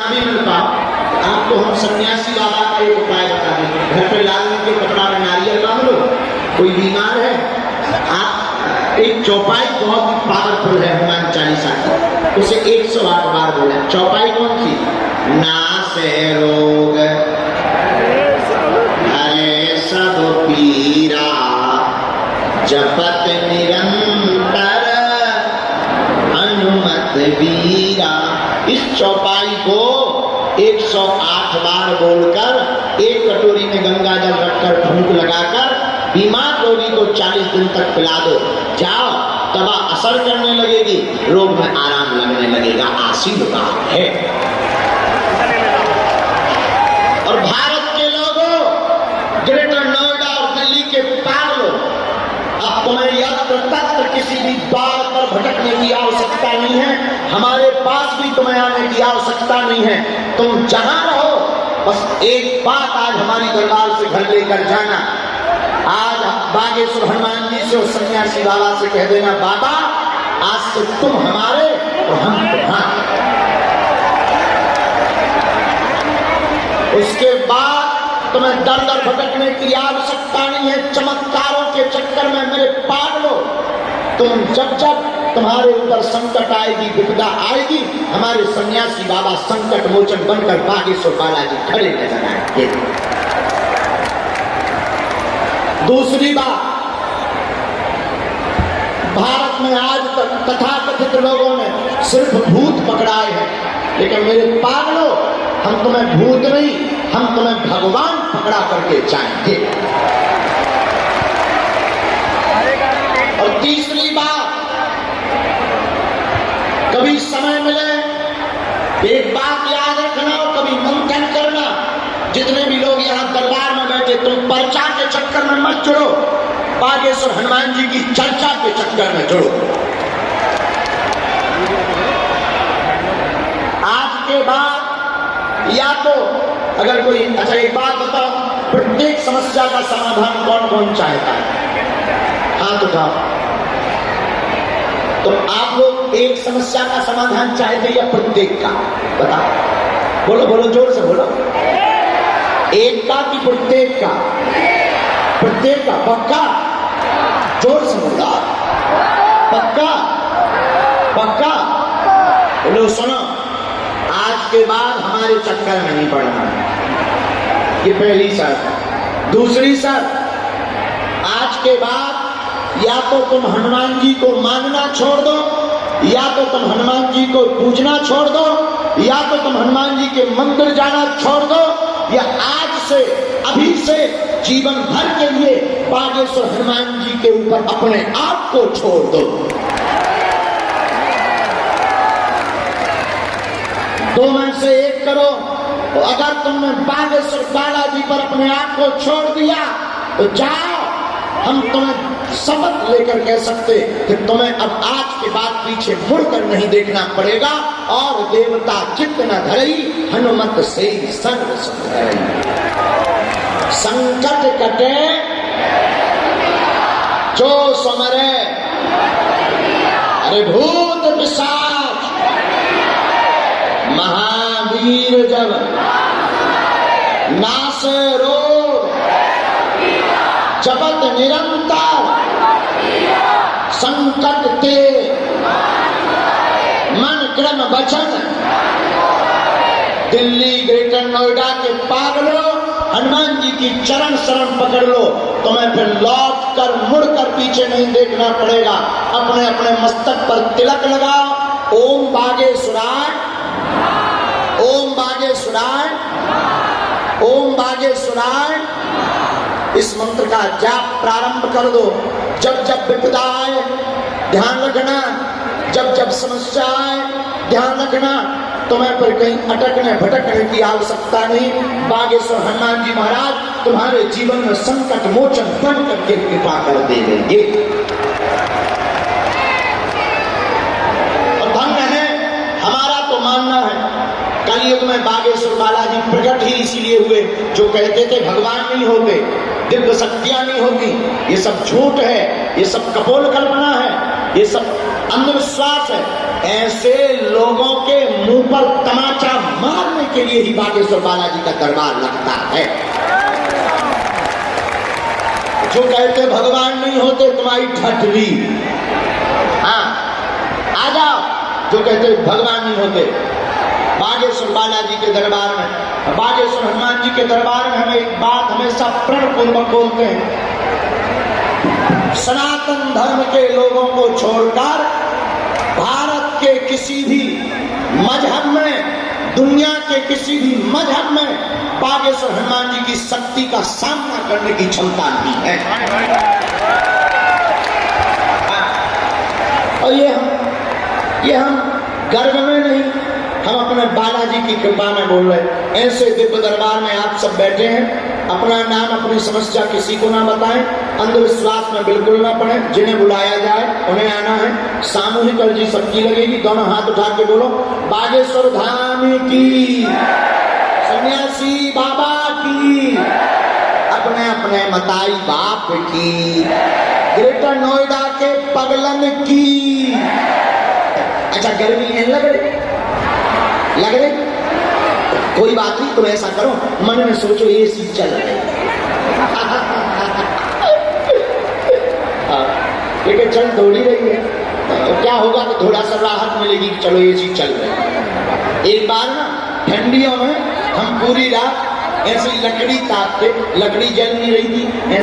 नहीं मिलता। आपको हम सन्यासी बाबा का एक उपाय बता देंगे। घर पे लाल रंग के कपड़ा में नारियल बांध लो। कोई बीमार है, आप एक चौपाई बहुत पावरफुल है हनुमान चालीसा की, उसे 108 बार बोले। चौपाई कौन सी? नासे रोग हरे सब पीरा जपत निरंतर हनुमत वीरा। इस चौपाई को 108 बार बोलकर एक कटोरी में गंगा जल रखकर फूंक लगाकर बीमार रोगी को 40 दिन तक पिला दो। जाओ, दवा असर करने लगेगी, रोग में आराम लगने लगेगा। आशीर्वाद है। और भारत के लोगों, ग्रेटर नोएडा और दिल्ली के पागलों, अब तुम्हें यत्र तत्र किसी भी द्वार पर भटकने की आवश्यकता नहीं है। हमारे पास भी तुम्हें आने की आवश्यकता नहीं है। तुम जहां रहो, बस एक बात आज हमारी दरबार से घर लेकर जाना। आज बागेश्वर हनुमान जी से और सन्यासी बाबा से कह देना, बाबा आज से तुम हमारे और हम तुम्हारे। उसके बाद तुम्हें दर दर भटकने की आवश्यकता नहीं है। चमत्कारों के चक्कर में मेरे पागलों, तुम जब जब तुम्हारे ऊपर संकट आएगी, विपदा आएगी, हमारे सन्यासी बाबा संकट मोचन बनकर बागेश्वर बालाजी खड़े नजर आएंगे। दूसरी बात, भारत में आज तक तथाकथित लोगों ने सिर्फ भूत पकड़ाए हैं, लेकिन मेरे पागलों, हम तुम्हें भूत नहीं, हम तुम्हें भगवान पकड़ा करके जाएंगे। और तीसरी बात, कभी समय मिले एक बात याद रखना और कभी मंथन करना। जितने भी लोग यहाँ दरबार में बैठे, तुम पर्चा के चक्कर में मत जुड़ो, बागेश्वर हनुमान जी की चर्चा के चक्कर में जुड़ो। आज के बाद या तो अगर कोई, अच्छा एक बात बताओ, प्रत्येक समस्या का समाधान कौन कौन चाहता है? हाथ उठाओ। तो आप लोग एक समस्या का समाधान चाहते या प्रत्येक का? बताओ, बोलो बोलो, जोर से बोलो। एक का कि प्रत्येक का? प्रत्येक का। पक्का? जोर से बोलो। पक्का? पक्का? बोलो। सुनो, आज के बाद हमारे चक्कर में नहीं पड़ना। ये पहली शर्त। दूसरी शर्त, आज के बाद या तो तुम हनुमान जी को मानना छोड़ दो, या तो तुम हनुमान जी को पूजना छोड़ दो, या तो तुम हनुमान जी के मंदिर जाना छोड़ दो, या आज से, अभी से जीवन भर के लिए बागेश्वर हनुमान जी के ऊपर अपने आप को छोड़ दो। दो में से एक करो। तो अगर तुमने बागेश्वर बालाजी पर अपने आप को छोड़ दिया तो जाओ, हम तुम्हें शपथ लेकर कह सकते कि तुम्हें अब आज के बाद पीछे मुड़कर नहीं देखना पड़ेगा। और देवता चित्त न धरई, हनुमत से सर्व सुख धरई। संकट कटे जो समरे, अरे भूत पिशाच महावीर जब नाश रोग जपत निरंतर संकट ते मन क्रम वचन। दिल्ली ग्रेटर नोएडा के पागलों, हनुमान जी की चरण शरण पकड़ लो, तुम्हें फिर लौट कर मुड़ कर पीछे नहीं देखना पड़ेगा। अपने अपने मस्तक पर तिलक लगाओ। ओम बागेश्वराय, ओम बागेश्वराय, ओम बागेश्वराय। इस मंत्र का जाप प्रारंभ कर दो। जब जब विपदा आए ध्यान रखना, जब जब समस्या आए ध्यान रखना। तुम्हें पर कहीं अटकने भटकने की आवश्यकता नहीं। बागेश्वर हनुमान जी महाराज तुम्हारे जीवन में संकट मोचन बन करके कृपा कर देंगे। और धन्य है, हमारा तो मानना है कलयुग में बागेश्वर बालाजी प्रकट ही इसीलिए हुए। जो कहते थे भगवान नहीं होते, दिव्य शक्तियां नहीं होगी, ये सब झूठ है, ये सब कपोल कल्पना है, ये सब अंधविश्वास है। ऐसे लोगों के मुंह पर तमाचा मारने के लिए ही बागेश्वर बालाजी का दरबार लगता है। जो कहते भगवान नहीं होते तुम्हारी ठठरी, हाँ आ जाओ। जो कहते भगवान नहीं होते, बागेश्वर बालाजी के दरबार में, बागेश्वर हनुमान जी के दरबार में हम एक बात हमेशा प्रण पूर्वक बोलते हैं, सनातन धर्म के लोगों को छोड़कर भारत के किसी भी मजहब में, दुनिया के किसी भी मजहब में बागेश्वर हनुमान जी की शक्ति का सामना करने की क्षमता नहीं है। और ये हम गर्व में नहीं, हम अपने बालाजी की कृपा में बोल रहे हैं। ऐसे दिव्य दरबार में आप सब बैठे हैं, अपना नाम अपनी समस्या किसी को ना बताएं, अंधविश्वास में बिल्कुल ना पड़े। जिन्हें बुलाया जाए उन्हें आना है। सामूहिक अर्जी सबकी लगेगी, दोनों हाथ उठा के बोलो बागेश्वर धाम की, सन्यासी बाबा की, अपने अपने मताई बाप की, ग्रेटर नोएडा के पगलन की। अच्छा गर्मी है लग रही, कोई बात नहीं, तुम ऐसा करो मन में सोचो एसी चल रही, लेकिन चल थोड़ी रही है तो क्या होगा कि थोड़ा सा राहत मिलेगी कि चलो एसी चल रही है। एक बार ना ठंडियों में हम पूरी रात ऐसी लकड़ी तापते, लकड़ी जल नहीं रही थी, ऐसे